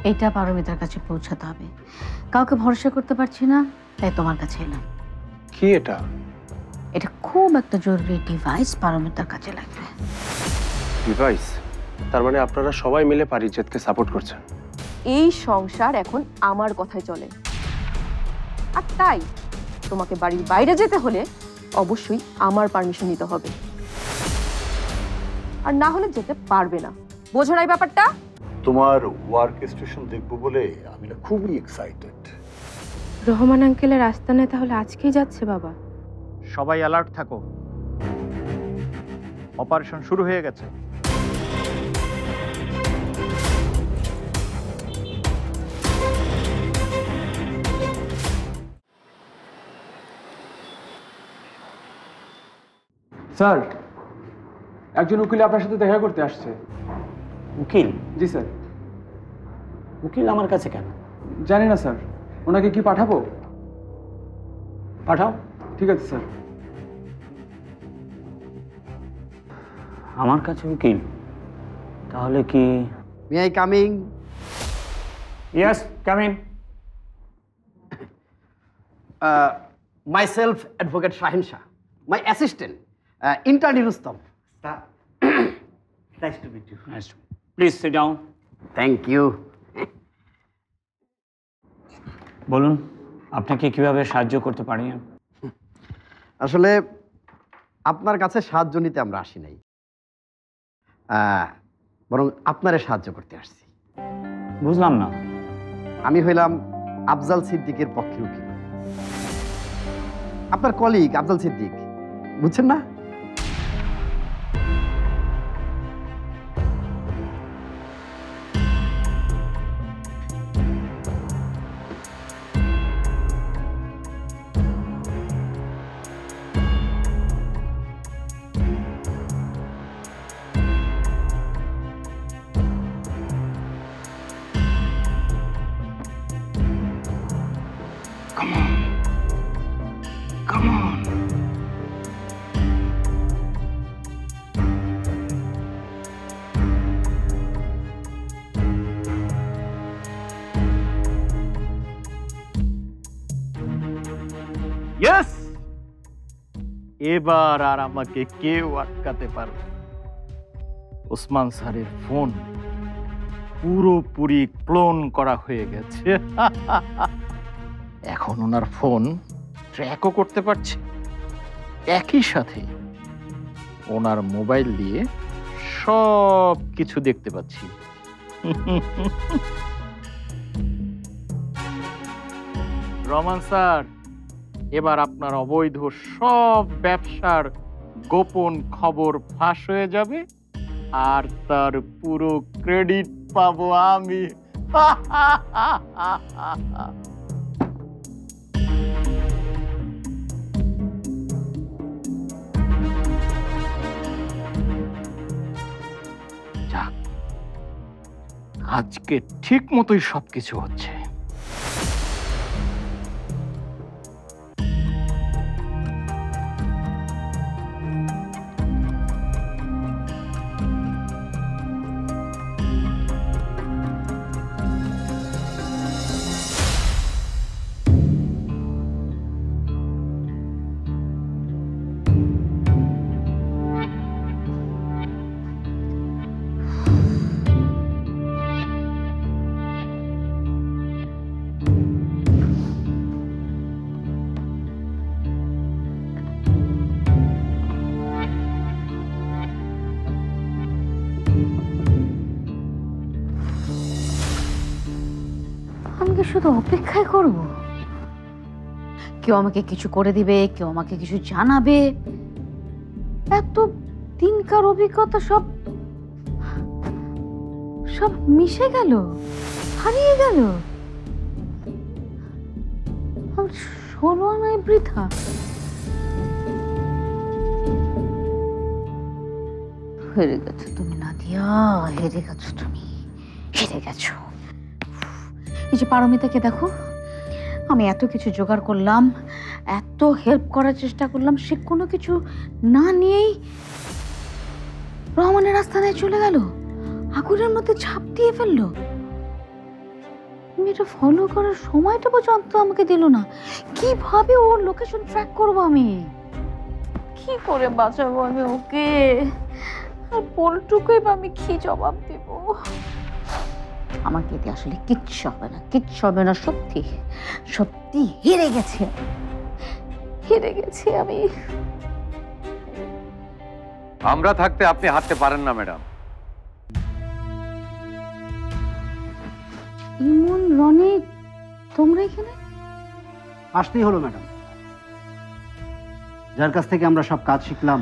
এটা পারমিতার কাছে পৌঁছাতে হবে। কাউকে ভরসা করতে পারছি না, তাই তোমার কাছে এলাম। কি এটা? এটা খুব একটা জরুরি ডিভাইস, পারমিতার কাছে লাগবে। ডিভাইস? তার মানে আপনারা সবাই মিলে পারিজাতকে সাপোর্ট করছেন? এই সংসার এখন আমার কথায় চলে, আর তাই তোমাকে বাড়ির বাইরে যেতে হলে অবশ্যই আমার পারমিশন নিতে হবে, আর না হলে যেতে পারবে না। বোঝো না এই ব্যাপারটা? তোমার ওয়ার্ক স্টেশন দেখবো বলে আমি না খুবই এক্সাইটেড। রহমান আঙ্কেলের আস্তানায় তাহলে আজকেই যাচ্ছে বাবা? সবাই অ্যালার্ট থাকো, অপারেশন শুরু হয়ে গেছে। স্যার, একজন উকিল আপনার সাথে দেখা করতে আসছে। উকিল? জি স্যার। উকিল আমার কাছে কেন? জানি না স্যার, ওনাকে কি পাঠাবো? পাঠাও। ঠিক আছে স্যার। আমার কাছে উকিল? তাহলে কি? May I coming? Yes, come in. Myself, Advocate Shahin Shah. My assistant, intern Rustam. Nice to meet you. Nice to meet you. Please sit down. Thank you. বলুন, আপনাকে কিভাবে সাহায্য করতে পারি? আসলে আপনার কাছে সাহায্য নিতে আমরা আসি নাই, বরং আপনারে সাহায্য করতে আসছি। বুঝলাম না। আমি হইলাম আফজাল সিদ্দিকের পক্ষের উকিল, আপনার কলিগ আফজাল সিদ্দিক, বুঝছেন না? ইয়েস, এবার আর আমাকে কেউ আটকাতে পারবে। ওসমান স্যারের ফোন পুরোপুরি ক্লোন করা হয়ে গেছে। এখন ওনার ফোন ট্র্যাকও করতে পারছে, একই সাথে ওনার মোবাইল দিয়ে সব কিছু দেখতে পাচ্ছি। রহমান স্যার, এবার আপনার অবৈধ সব ব্যবসার গোপন খবর ফাঁস হয়ে যাবে, আর তার পুরো ক্রেডিট পাবো আমি। যাক, আজকে ঠিক মতোই সবকিছু হচ্ছে। আমি শুধু অপেক্ষাই করব, কেউ আমাকে কিছু করে দিবে, কেউ আমাকে কিছু জানাবে। এত দিনকার অভিজ্ঞতা সব সব মিশে গেল, হারিয়ে গেল। ষোলো আনায় বৃথা। হেরে গেছো তুমি নাদিয়া, হেরে গেছো তুমি, হেরে গেছো। এই যে পারমিতাকে দেখো, আমি এত কিছু জোগাড় করলাম, এত হেল্প করার চেষ্টা করলাম, সে কোনো কিছু না নিয়েই রহমানের আস্তানায় চলে গেল, আগুনের মধ্যে ঝাঁপ দিয়ে ফেললো। মেয়েটা ফলো করার সময়টা পর্যন্ত আমাকে দিল না। কিভাবে ওর লোকেশন ট্র্যাক করবো আমি? কি করে বাঁচাবো আমি ওকে? আর বলটুকুই বা আমি কি জবাব দেব? আমাকে এতে আসলে কিচ্ছু হবে না, কিচ্ছু হবে না। সত্যি সত্যি হেরে গেছে, হেরে গেছি আমি। আমরা থাকতে আপনি হাঁটতে পারেন না ম্যাডাম। ইমন, রনি, তোমরা এখানে? আসতেই হলো ম্যাডাম। যার কাছ থেকে আমরা সব কাজ শিখলাম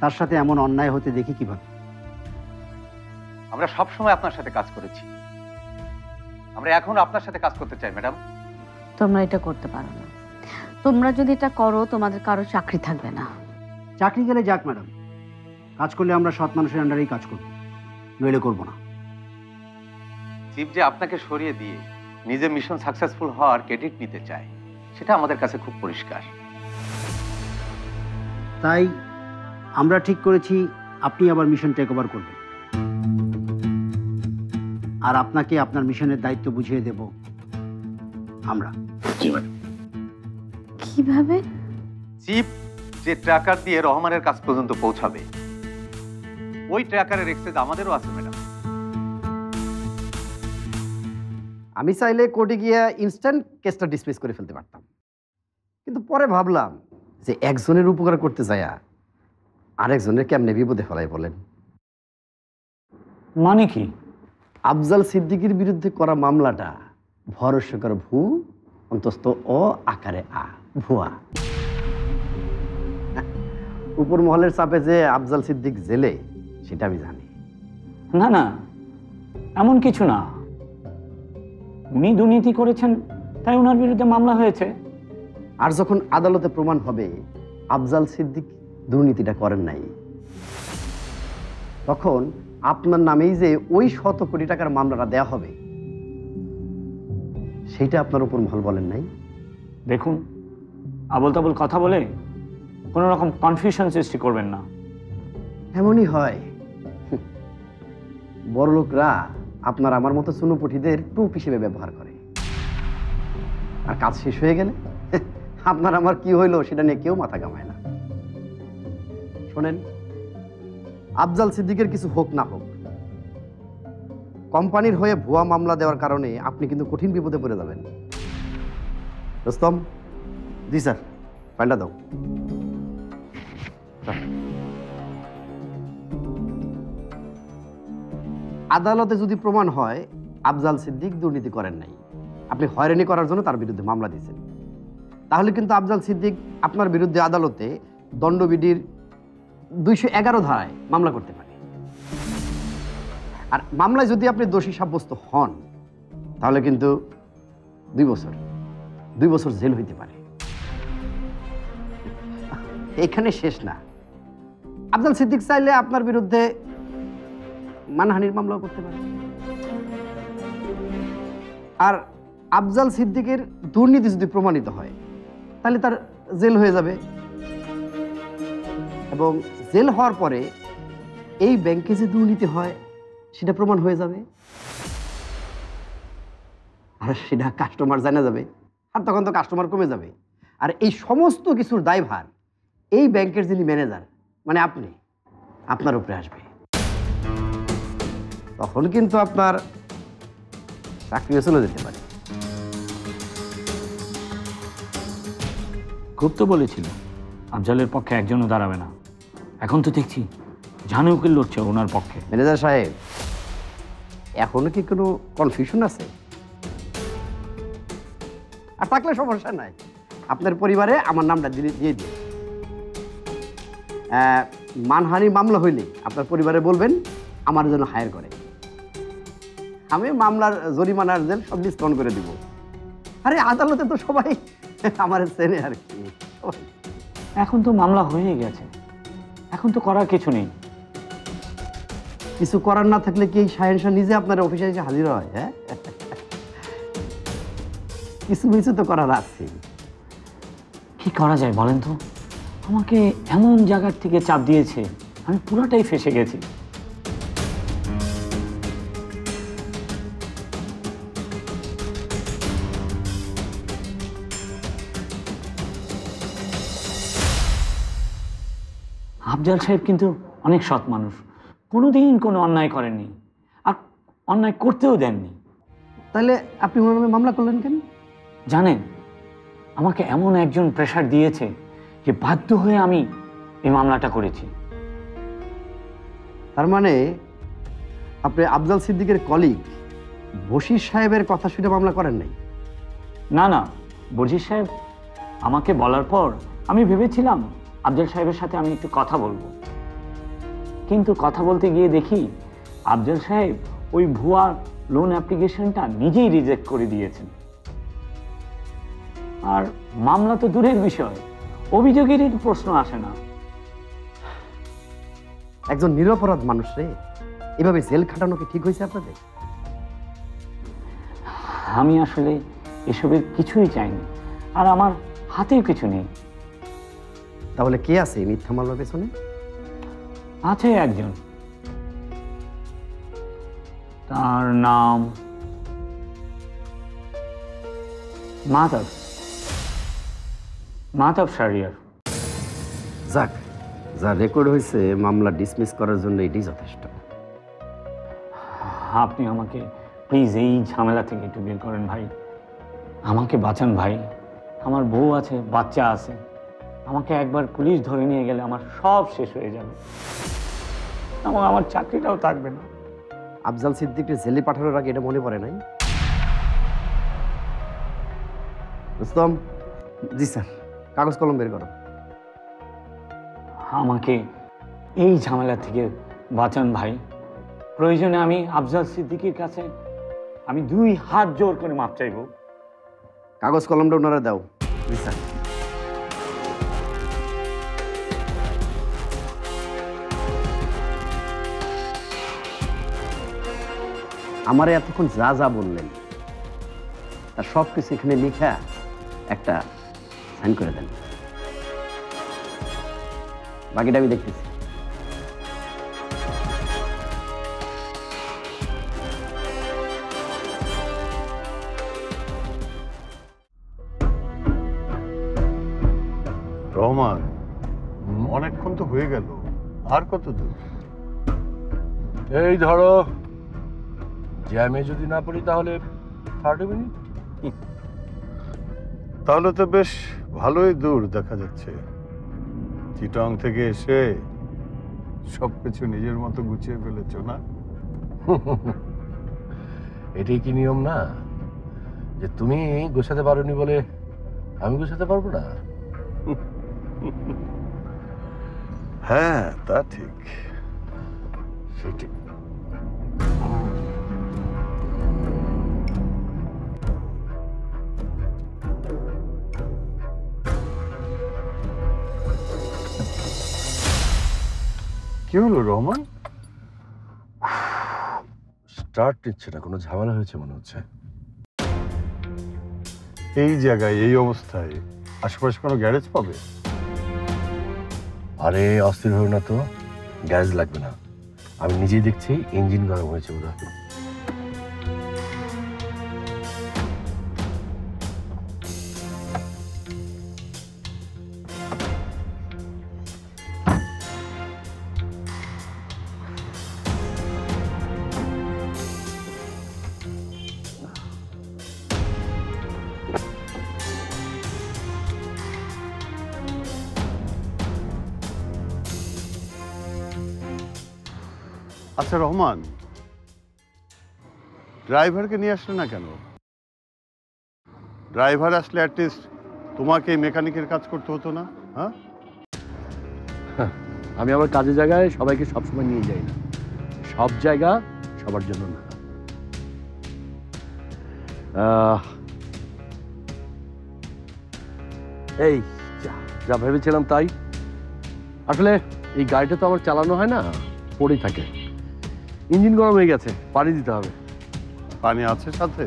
তার সাথে এমন অন্যায় হতে দেখি কিভাবে? আমরা সব সময় আপনার সাথে কাজ করেছি, আমরা এখন আপনার সাথে কাজ করতে চাই ম্যাডাম। তোমরা এটা করতে পারো না। তোমরা যদি এটা করো তোমাদের কারো চাকরি থাকবে না। চাকরি গেলে যাক ম্যাডাম, কাজ করলে আমরা সৎ মানুষের আন্ডারেই কাজ করব, নইলে করব না। চিফ যে আপনাকে সরিয়ে দিয়ে নিজে মিশন সাকসেসফুল হওয়ার ক্রেডিট নিতে চায়, সেটা আমাদের কাছে খুব পরিষ্কার। তাই আমরা ঠিক করেছি আপনি আবার মিশন টেক ওভার করবেন, আর আপনাকে আপনার মিশনের দায়িত্ব বুঝিয়ে দেব আমরা। কিভাবে? চিফ যে ট্র্যাকার দিয়ে রহমানের কাছ পর্যন্ত পৌঁছাবে, ওই ট্র্যাকারের এক্সেস আমাদেরও আছে ম্যাডাম। আমি চাইলে কোর্টে গিয়ে ইনস্ট্যান্ট কেসটা ডিসমিস করে ফেলতে পারতাম, কিন্তু পরে ভাবলাম যে একজনের উপকার করতে যায়া আরেকজনের কেমনে বিপদে ফেলাই বলেন। মানে কি? আফজাল সিদ্দিকীর বিরুদ্ধে করা মামলাটা ভরস্বকর ভূ অন্তস্থ অ আকারে আ ভুয়া। উপর মহলের চাপে যে আফজাল সিদ্দিক জেলে সেটা আমি জানি। না না, এমন কিছু না। উনি দুর্নীতি করেছেন তাই ওনার বিরুদ্ধে মামলা হয়েছে। আর যখন আদালতে প্রমাণ হবে আফজাল সিদ্দিক দুর্নীতিটা করেন নাই, তখন আপনার নামেই যে ওই 100 কোটি টাকার মামলাটা দেয়া হবে, সেইটা আপনার উপর মহল বলেন নাই। দেখুন, আবল তাবল কথা বলে কোনো রকম কনফিউশন সৃষ্টি করবেন না। এমনই হয়, বড়লোকরা আপনার আমার মতো চুনোপুটিদের টুপ হিসেবে ব্যবহার করে, আর কাজ শেষ হয়ে গেলে আপনার আমার কি হইলো সেটা নিয়ে কেউ মাথা ঘামায় না। শোনেন, আফজাল সিদ্দিকের কিছু হোক না হোক, কোম্পানির হয়ে ভুয়া মামলা দেওয়ার কারণে আপনি কিন্তু কঠিন বিপদে পড়ে যাবেন। রোস্তম, জি স্যার, ফাইলটা দাও। আদালতে যদি প্রমাণ হয় আফজাল সিদ্দিক দুর্নীতি করেন নাই, আপনি হয়রানি করার জন্য তার বিরুদ্ধে মামলা দিয়েছেন, তাহলে কিন্তু আফজাল সিদ্দিক আপনার বিরুদ্ধে আদালতে দণ্ডবিধির 211 ধারায় মামলা করতে পারে। আর মামলায় যদি আপনি দোষী সাব্যস্ত হন, তাহলে কিন্তু 2 বছর জেল হইতে পারে। এখানে শেষ না, আফজাল সিদ্দিক চাইলে আপনার বিরুদ্ধে মানহানির মামলাও করতে পারে। আর আফজাল সিদ্দিকের দুর্নীতি যদি প্রমাণিত হয়, তাহলে তার জেল হয়ে যাবে, এবং জেল হওয়ার পরে এই ব্যাংকে যে দুর্নীতি হয় সেটা প্রমাণ হয়ে যাবে, আর সেটা কাস্টমার জানা যাবে, আর তখন তো কাস্টমার কমে যাবে। আর এই সমস্ত কিছুর দায়ভার এই ব্যাংকের যিনি ম্যানেজার, মানে আপনি, আপনার উপরে আসবে। তখন কিন্তু আপনার চাকরিও চলে যেতে পারে। খুব তো বলেছিল আফজালের পক্ষে একজনও দাঁড়াবে না, এখন তো দেখছি জানে উকিল লড়ছে ওনার পক্ষে। ম্যানেজার সাহেব, এখনো কি কোনো কনফিউশন আছে? আর থাকলে সমস্যা নাই, আপনার পরিবারে আমার নামটা দিয়ে দিন। মানহানি মামলা হইলে আপনার পরিবারে বলবেন আমার জন্য হায়ার করে, আমি মামলার জরিমানার জেল সব ডিসকাউন্ট করে দিব। আরে আদালতে তো সবাই আমার চেনে আর কি। এখন তো মামলা হয়ে গেছে, এখন তো করার কিছু নেই। কিছু করার না থাকলে কি শাহেন শাহ নিজে আপনার অফিসে এসে হাজির হয়? হ্যাঁ, কিছু তো করার আছে। কি করা যায় বলেন তো? আমাকে এমন জায়গার থেকে চাপ দিয়েছে, আমি পুরোটাই ফেঁসে গেছি। আফজাল সাহেব কিন্তু অনেক সৎ মানুষ, কোনোদিন কোনো অন্যায় করেননি, আর অন্যায় করতেও দেননি। তাহলে আপনি ওনার নামে মামলা করলেন কেন? জানেন, আমাকে এমন একজন প্রেশার দিয়েছে যে বাধ্য হয়ে আমি এই মামলাটা করেছি। তার মানে আপনি আফজাল সিদ্দিকের কলিগ বশির সাহেবের কথা শুনে মামলা করেন নাই? না না, বশির সাহেব আমাকে বলার পর আমি ভেবেছিলাম আফজাল সাহেবের সাথে আমি একটু কথা বলবো, কিন্তু কথা বলতে গিয়ে দেখি আফজাল সাহেব ওই ভুয়া লোন অ্যাপ্লিকেশনটা নিজেই রিজেক্ট করে দিয়েছেন। আর মামলা তো দূরের বিষয়, অভিযোগেরই প্রশ্ন আসে না। একজন নিরপরাধ মানুষ রে এভাবে জেল খাটানো কি ঠিক হয়েছে আপনাদের? আমি আসলে এসবের কিছুই চাইনি, আর আমার হাতেও কিছু নেই। তাহলে কে আছে এই মিথ্যা মামলার পেছনে? আছে একজন, তার নাম মাহতাব শাহরিয়ার। যাক, যা রেকর্ড হয়েছে মামলা ডিসমিস করার জন্য এটাই যথেষ্ট। আপনি আমাকে প্লিজ এই ঝামেলা থেকে একটু বের করেন ভাই, আমাকে বাঁচান ভাই। আমার বউ আছে, বাচ্চা আছে, আমাকে একবার পুলিশ ধরে নিয়ে গেলে আমার সব শেষ হয়ে যাবে এবং আমার চাকরিটাও থাকবে না। আফজাল সিদ্দিককে জেলে পাঠানোর আগে এটা মনে পড়ে নাই? রুস্তম, জি স্যার, কাগজ কলম বের করো। আমাকে এই ঝামেলা থেকে বাঁচান ভাই, প্রয়োজনে আমি আফজাল সিদ্দিকীর কাছে আমি 2 হাত জোর করে মাপ চাইব। কাগজ কলমটা ওনারা দাও। জি স্যার। আমারে এতক্ষণ যা যা বললেন তার সব কিছু এখানে লিখা একটা সাইন করে দেন, বাকিটা আমি দেখতেছি। রহমান, অনেকক্ষণ তো হয়ে গেল, আর কত দূর? এই ধরো, জ্যামে যদি না পড়ি তাহলে 30 মিনিট। তাহলে তো বেশ ভালোই দূর দেখা যাচ্ছে। চিটং থেকে এসে সবকিছু নিজের মতো গুছিয়ে ফেলেছো না? এটাই কি নিয়ম না যে তুমি গোছাতে পারোনি বলে আমি গোছাতে পারবো না? হ্যাঁ, তা ঠিক। সেটি কি হলো রহমান? স্টার্ট নিচ্ছে না, কোনো ঝামেলা হয়েছে মনে হচ্ছে। এই জায়গায় এই অবস্থায় আশেপাশে কোনো গ্যারেজ পাবে? আরে অস্থির হলো না তো, গ্যারেজ লাগবে না, আমি নিজেই দেখছি ইঞ্জিন গরম হয়েছে বোধহয়। আচ্ছা রহমান, ড্রাইভারকে নিয়ে আসলে না কেন? ড্রাইভার আসলে অ্যাটলিস্ট তোমাকে মেকানিকের কাজ করতে হতো না? হ্যাঁ, আমি আমার কাজের জায়গায় সবাইকে সবসময় নিয়ে যাই না, সব জায়গা সবার জন্য না। এই যা ভেবেছিলাম তাই। আসলে এই গাড়িটা তো আমার চালানো হয় না, পড়েই থাকে। ইঞ্জিন গরম হয়ে গেছে, পানি দিতে হবে। পানি আছে সাথে?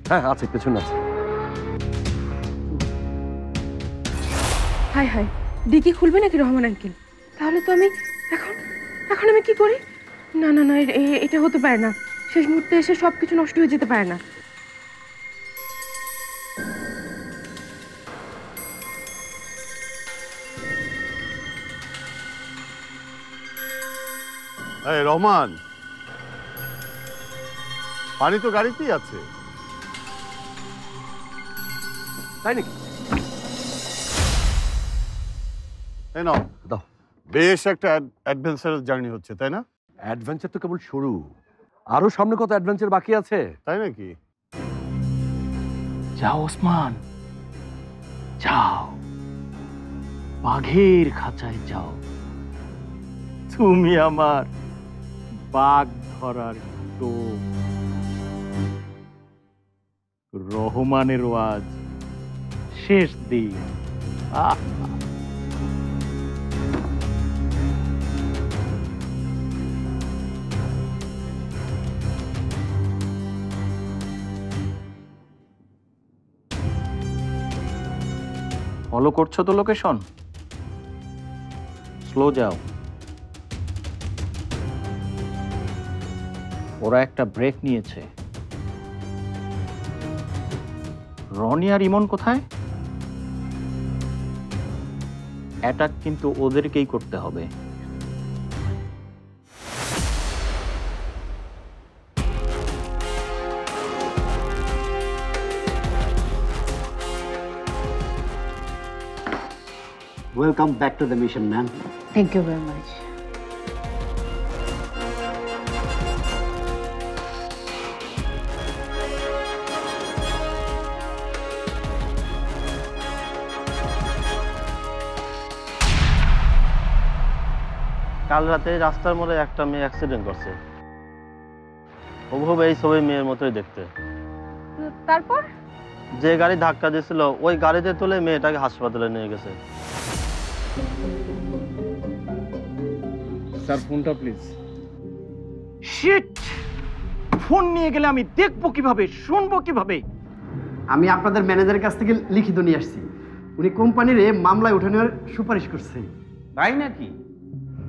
হ্যাঁ আছে, পেছনে আছে। হাই হাই, ডিকি খুলবে নাকি রহমান আঙ্কেল? তাহলে তো আমি এখন এখন আমি কি করি? না না না, এটা হতে পারে না। শেষ মুহূর্তে এসে সবকিছু নষ্ট হয়ে যেতে পারে না। এই রহমান, পানি তো গাড়িতেই আছে। তাই নাকি? তাই না? দাও। বেশ একটা অ্যাডভেঞ্চারাস জার্নি হচ্ছে, তাই না? অ্যাডভেঞ্চার তো কেবল শুরু, আরো সামনে কত অ্যাডভেঞ্চার বাকি আছে। তাই নাকি? যাও ওসমান, যাও, বাঘের খাঁচায় যাও। তুমি আমার বাঘ ধরার টোপ। রহমানের ওয়াজ শেষ দিন। ফলো করছো তো লোকেশন? স্লো যাও। ওরা একটা ব্রেক নিয়েছে। রনি আর ইমন কোথায়? অ্যাটাক কিন্তু ওদেরকেই করতে হবে। Welcome back to the mission, man. Thank you very much. কাল রাতে রাস্তার মোড়ে একটা মেয়ে অ্যাক্সিডেন্ট করছে। ওভাবে এই ছবি মেয়ের মতোই দেখতে। তারপর যে গাড়ি ধাক্কা দিয়েছিল ওই গাড়িতে তুলে মেয়েটাকে হাসপাতালে নিয়ে গেছে। স্যার ফোনটা প্লিজ। শিট! ফোন নিয়ে গেলে আমি দেখবো কিভাবে, শুনবো কিভাবে? আমি আপনাদের ম্যানেজারের কাছ থেকে লিখিত নিয়ে আসছি। উনি কোম্পানির মামলায় উঠে নেওয়ার সুপারিশ করছে। তাই নাকি?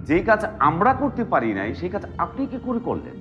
যে কাজ আমরা করতে পারি নাই সেই কাজ আপনি কি করে করলেন?